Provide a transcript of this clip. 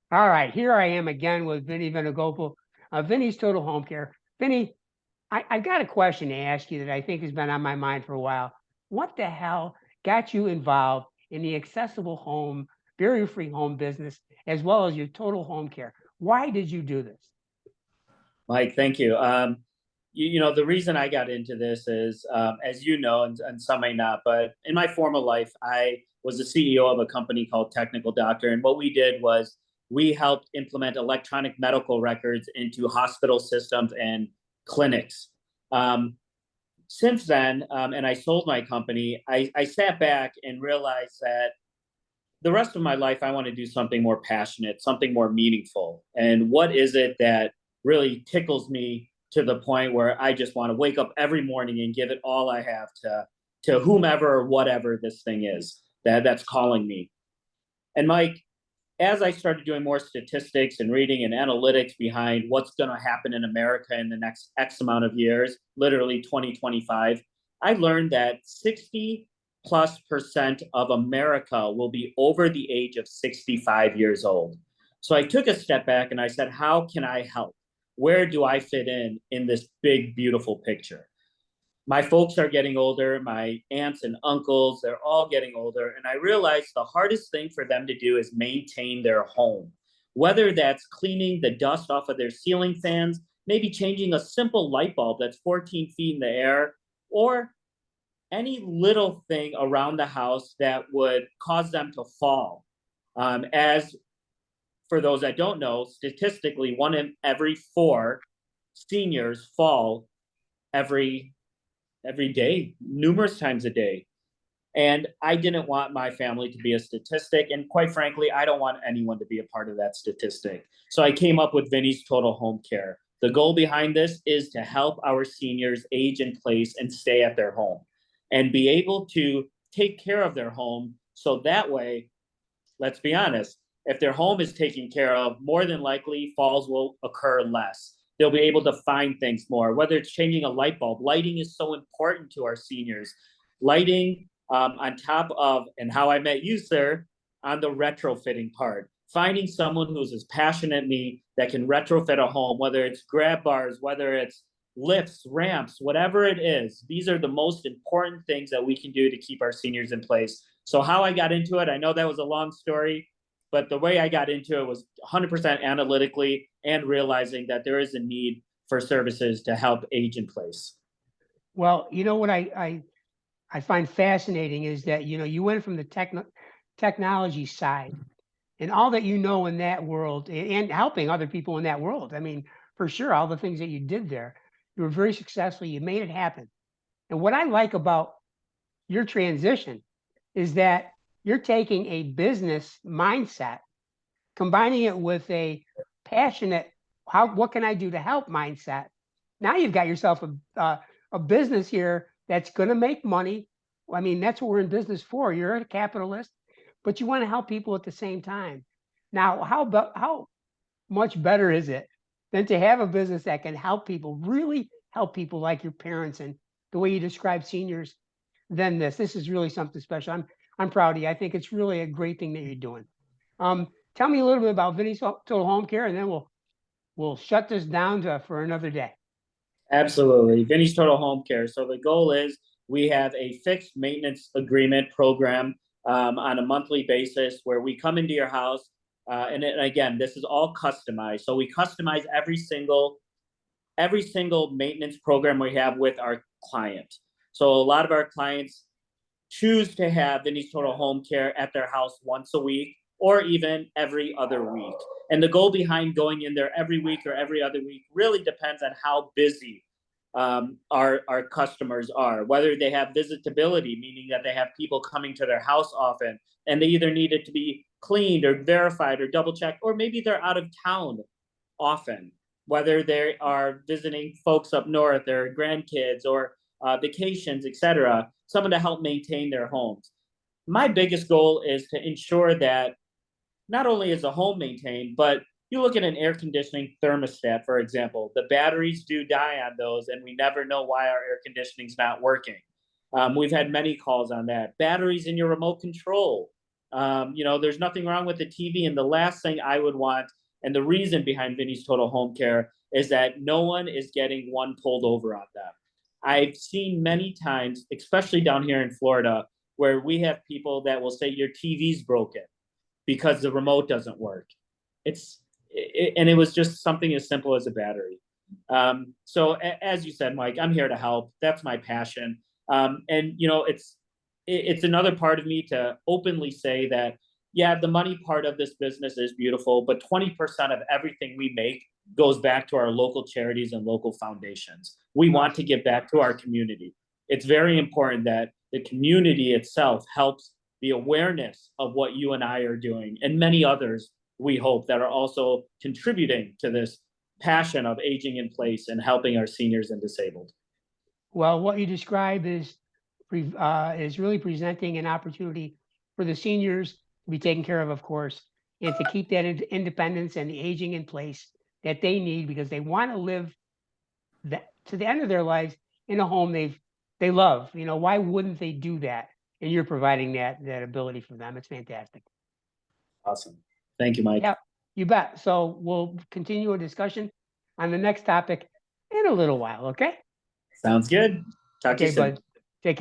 All right, here I am again with Vinnie Venagopal, Vinnie's Total Home Care. Vinnie, I've got a question to ask you that I think has been on my mind for a while. What the hell got you involved in the accessible home, barrier-free home business, as well as your total home care? Why did you do this? Mike, thank you. The reason I got into this is, as you know, and some may not, but in my former life, I was the CEO of a company called Technical Doctor. And what we did was we helped implement electronic medical records into hospital systems and clinics. Um, since then, and I sold my company, I sat back and realized that the rest of my life, I want to do something more passionate, something more meaningful. And what is it that really tickles me to the point where I just want to wake up every morning and give it all I have to whomever or whatever this thing is that's calling me. And Mike, as I started doing more statistics and reading and analytics behind what's going to happen in America in the next X amount of years, literally 2025, I learned that 60+% of America will be over the age of 65 years old. So I took a step back and I said, how can I help? Where do I fit in this big, beautiful picture? My folks are getting older, my aunts and uncles, they're all getting older. And I realized the hardest thing for them to do is maintain their home, whether that's cleaning the dust off of their ceiling fans, maybe changing a simple light bulb that's 14 feet in the air, or any little thing around the house that would cause them to fall. As for those that don't know, statistically, one in every four seniors fall every day, numerous times a day. And I didn't want my family to be a statistic. And quite frankly, I don't want anyone to be a part of that statistic. So I came up with Vinnie's Total Home Care. The goal behind this is to help our seniors age in place and stay at their home and be able to take care of their home. So that way, let's be honest, if their home is taken care of, more than likely falls will occur less. They'll be able to find things more, whether it's changing a light bulb. Lighting is so important to our seniors. Lighting on top of, and how I met you, sir, on the retrofitting part. Finding someone who's as passionate as me that can retrofit a home, whether it's grab bars, whether it's lifts, ramps, whatever it is. These are the most important things that we can do to keep our seniors in place. So how I got into it, I know that was a long story, but the way I got into it was 100% analytically and realizing that there is a need for services to help age in place. Well, you know what I find fascinating is that you went from the technology side and all that you know in that world and helping other people in that world. I mean, for sure, all the things that you did there, you were very successful. You made it happen. And what I like about your transition is that you're taking a business mindset, combining it with a passionate, what can I do to help mindset. Now you've got yourself a business here that's going to make money. I mean, that's what we're in business for. You're a capitalist, but you want to help people at the same time. Now, how much better is it than to have a business that can help people, really help people like your parents and the way you describe seniors than this? This is really something special. I'm proud of you. I think it's really a great thing that you're doing. Tell me a little bit about Vinnie's Total Home Care, and then we'll shut this down for another day. Absolutely. Vinnie's Total Home Care. So the goal is we have a fixed maintenance agreement program on a monthly basis where we come into your house. And again, this is all customized. So we customize every single maintenance program we have with our client. So a lot of our clients choose to have Vinnie's Total Home Care at their house once a week or even every other week. And the goal behind going in there every week or every other week really depends on how busy our customers are, whether they have visitability, meaning that they have people coming to their house often, and they either need it to be cleaned or verified or double checked, or maybe they're out of town often, whether they are visiting folks up north, their grandkids, or vacations, etc. Someone to help maintain their homes. My biggest goal is to ensure that not only is the home maintained, but you look at an air conditioning thermostat, for example, the batteries do die on those, and we never know why our air conditioning's not working. We've had many calls on that. Batteries in your remote control. There's nothing wrong with the TV. And the last thing I would want, and the reason behind Vinnie's Total Home Care, is that no one is getting one pulled over on them. I've seen many times, especially down here in Florida, where we have people that will say your TV's broken because the remote doesn't work. And it was just something as simple as a battery. So as you said, Mike, I'm here to help. That's my passion. And it's another part of me to openly say that, yeah, the money part of this business is beautiful, but 20% of everything we make goes back to our local charities and local foundations. We want to give back to our community. It's very important that the community itself helps the awareness of what you and I are doing, and many others, we hope, that are also contributing to this passion of aging in place and helping our seniors and disabled. Well, what you describe is really presenting an opportunity for the seniors to be taken care of course, and to keep that independence and the aging in place that they need, because they want to live to the end of their lives in a home they love. Why wouldn't they do that? And you're providing that ability for them. It's fantastic. Awesome. Thank you, Mike. Yeah, you bet. So we'll continue a discussion on the next topic in a little while. Okay. Sounds good. Talk to you Okay, soon. bud.